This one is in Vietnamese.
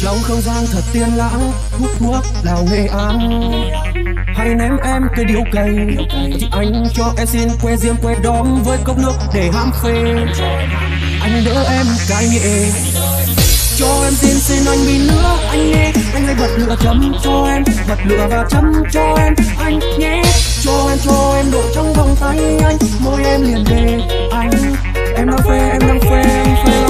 Trong không gian thật tiên lãng, hút thuốc lào Nghệ An. Hãy ném em cây điếu cày, thì anh cho em xin que diêm que đóm với cốc nước để hãm phê. Anh đỡ em cái nhẹ, cho em xin anh bí nữa anh nghe. Anh hãy bật lửa chấm cho em, bật lửa và chấm cho anh nhé. Cho em độ trong vòng tay anh, môi em liền về anh. Em đang phê, em đang phê, em phê